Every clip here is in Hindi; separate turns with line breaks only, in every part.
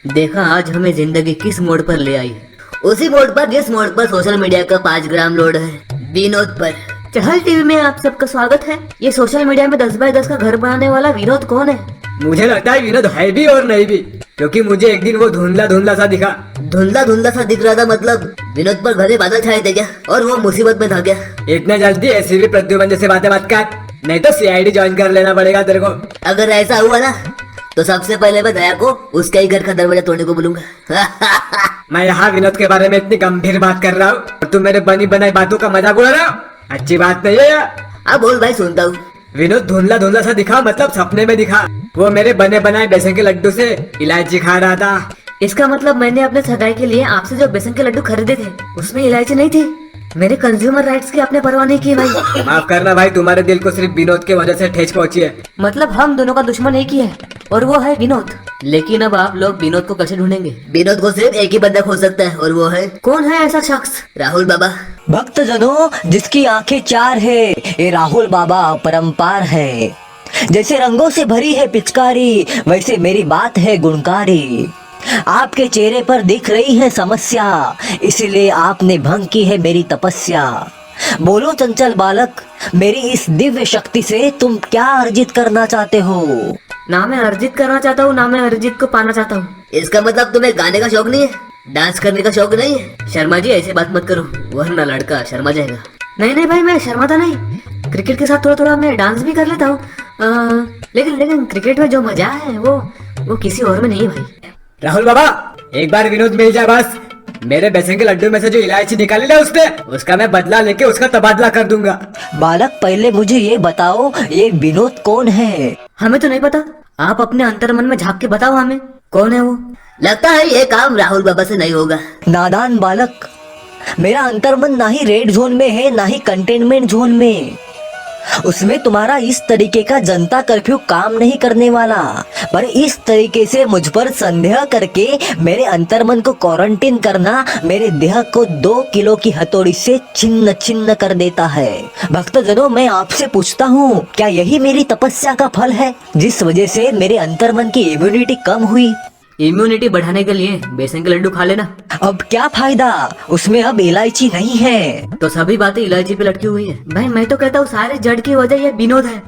देखा आज हमें जिंदगी किस मोड़ पर ले आई है। उसी मोड़ पर जिस मोड़ पर सोशल मीडिया का 5 ग्राम लोड है। विनोद पर चहल टीवी में आप सबका स्वागत है। ये सोशल मीडिया में 10x10 का घर बनाने वाला विनोद कौन है?
मुझे लगता है विनोद है भी और नहीं भी, क्योंकि मुझे एक दिन वो धुंधला धुंधला सा दिखा।
धुंधला धुंधला सा दिख रहा था मतलब विनोद पर घने बादल छाए थे क्या? और वो मुसीबत में था क्या?
इतने जल्दी ऐसी भी प्रद्युमन जैसे बातें मत कर, नहीं तो सीआईडी ज्वाइन कर लेना पड़ेगा तेरे को।
अगर ऐसा हुआ ना तो सबसे पहले मैं दया को उसके ही घर का दरवाजा तोड़ने को बोलूंगा।
मैं यहाँ विनोद के बारे में इतनी गंभीर बात कर रहा हूँ और तुम मेरे बनी बनाई बातों का मजाक उड़ा रहा हो। अच्छी बात नहीं है यार।
अब बोल भाई, सुनता हूँ।
विनोद धुंधला धुंधला सा दिखा मतलब सपने में दिखा। वो मेरे बने बनाए बेसन के लड्डू से इलायची खा रहा था।
इसका मतलब मैंने अपने सगाई के लिए आपसे जो बेसन के लड्डू खरीदे थे उसमें इलायची नहीं थी। मेरे कंज्यूमर राइट्स की आपने परवाह नहीं की भाई।
माफ करना भाई, तुम्हारे दिल को सिर्फ विनोद की वजह से ठेस पहुंची है।
मतलब हम दोनों का दुश्मन एक ही है और वो है विनोद। लेकिन अब आप लोग विनोद को कैसे ढूंढेंगे? विनोद को सिर्फ एक ही बंदा खोज सकता है और वो है, कौन है ऐसा शख्स? राहुल बाबा।
भक्त जनों, जिसकी आंखें चार है, ये राहुल बाबा परम्पार है। जैसे रंगों से भरी है पिचकारी, वैसे मेरी बात है गुणकारी। आपके चेहरे पर दिख रही है समस्या, इसीलिए आपने भंग की है मेरी तपस्या। बोलो चंचल बालक, मेरी इस दिव्य शक्ति से तुम क्या अर्जित करना चाहते हो?
ना मैं अर्जित करना चाहता हूँ, ना मैं अर्जित को पाना चाहता हूँ। इसका मतलब तुम्हें गाने का शौक नहीं है, डांस करने का शौक नहीं है? शर्मा जी ऐसे बात मत करो, वरना लड़का शर्मा जाएगा। नहीं नहीं भाई, मैं शर्माता नहीं। क्रिकेट के साथ थोड़ा थोड़ा मैं डांस भी कर लेता हूँ, लेकिन क्रिकेट में जो मजा है वो किसी और में नहीं है भाई।
राहुल बाबा, एक बार विनोद मिल जाए बस। मेरे बेसन के लड्डू में से जो इलायची निकाली ना उसने, उसका मैं बदला लेके उसका तबादला कर दूंगा।
बालक, पहले मुझे ये बताओ, ये विनोद कौन है?
हमें तो नहीं पता, आप अपने अंतर्मन में झांक के बताओ हमें, कौन है वो? लगता है ये काम राहुल बाबा से नहीं होगा।
नादान बालक, मेरा अंतर्मन ना ही रेड जोन में है ना ही कंटेनमेंट जोन में। उसमें तुम्हारा इस तरीके का जनता कर्फ्यू काम नहीं करने वाला, पर इस तरीके से मुझ पर संदेह करके मेरे अंतर्मन को क्वारंटीन करना मेरे देह को 2 किलो की हथौड़ी से छिन्न छिन्न कर देता है। भक्तजनों, मैं आपसे पूछता हूँ, क्या यही मेरी तपस्या का फल है, जिस वजह से मेरे अंतर्मन की इम्यूनिटी कम हुई?
इम्यूनिटी बढ़ाने के लिए बेसन के लड्डू खा लेना।
अब क्या फायदा, उसमें अब इलायची नहीं है।
तो सभी बातें इलायची पे लटकी हुई है। भाई मैं तो कहता हूँ सारे जड़ की वजह ये विनोद है।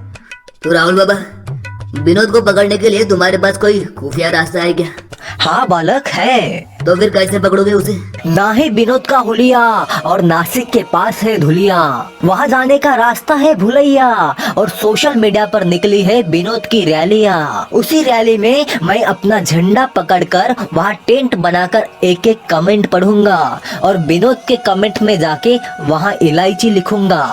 तो राहुल बाबा, विनोद को पकड़ने के लिए तुम्हारे पास कोई खुफिया रास्ता है क्या?
हाँ बालक, है।
तो फिर कैसे पकड़ोगे उसे?
ना ही विनोद का हुलिया और नासिक के पास है धुलिया, वहाँ जाने का रास्ता है भुलैया, और सोशल मीडिया पर निकली है विनोद की रैलियाँ। उसी रैली में मैं अपना झंडा पकड़कर वहाँ टेंट बनाकर एक एक कमेंट पढ़ूंगा और विनोद के कमेंट में जाके वहाँ इलायची लिखूंगा।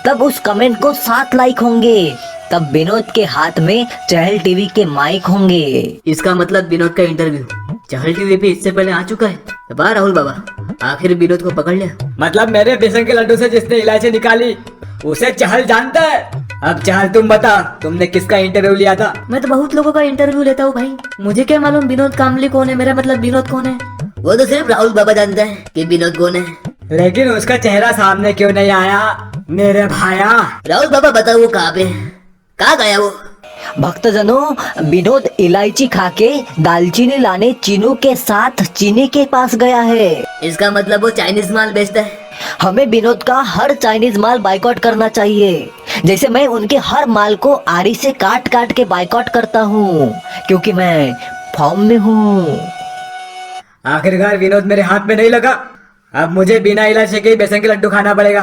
तब उस कमेंट को 7 लाइक होंगे, तब विनोद के हाथ में चहल टीवी के माइक होंगे।
इसका मतलब विनोद का इंटरव्यू चहल टीवी पे इससे पहले आ चुका है। वाह राहुल बाबा, आखिर विनोद को पकड़ लिया।
मतलब मेरे बेसन के लड्डू से जिसने इलायची निकाली उसे चहल जानता है। अब चहल तुम बता, तुमने किसका इंटरव्यू लिया था?
मैं तो बहुत लोगों का इंटरव्यू लेता हूँ भाई, मुझे क्या मालूम विनोद कामली कौन है। मेरा मतलब विनोद कौन है वो तो सिर्फ राहुल बाबा जानता है कि विनोद कौन है।
लेकिन उसका चेहरा सामने क्यों नहीं आया मेरे भाया?
राहुल बाबा बताओ वो कहाँ पे, कहाँ गया वो?
भक्तजनों, विनोद इलायची खाके दालचीनी लाने चीनू के साथ चीनी के पास गया है।
इसका मतलब वो चाइनीज माल बेचता है।
हमें विनोद का हर चाइनीज माल बाइकआउट करना चाहिए, जैसे मैं उनके हर माल को आरी से काट काट के बाइकआउट करता हूँ, क्योंकि मैं फॉर्म में हूँ।
आखिरकार विनोद मेरे हाथ में नहीं लगा। अब मुझे बिना इलायची के ही बेसन के लड्डू खाना पड़ेगा।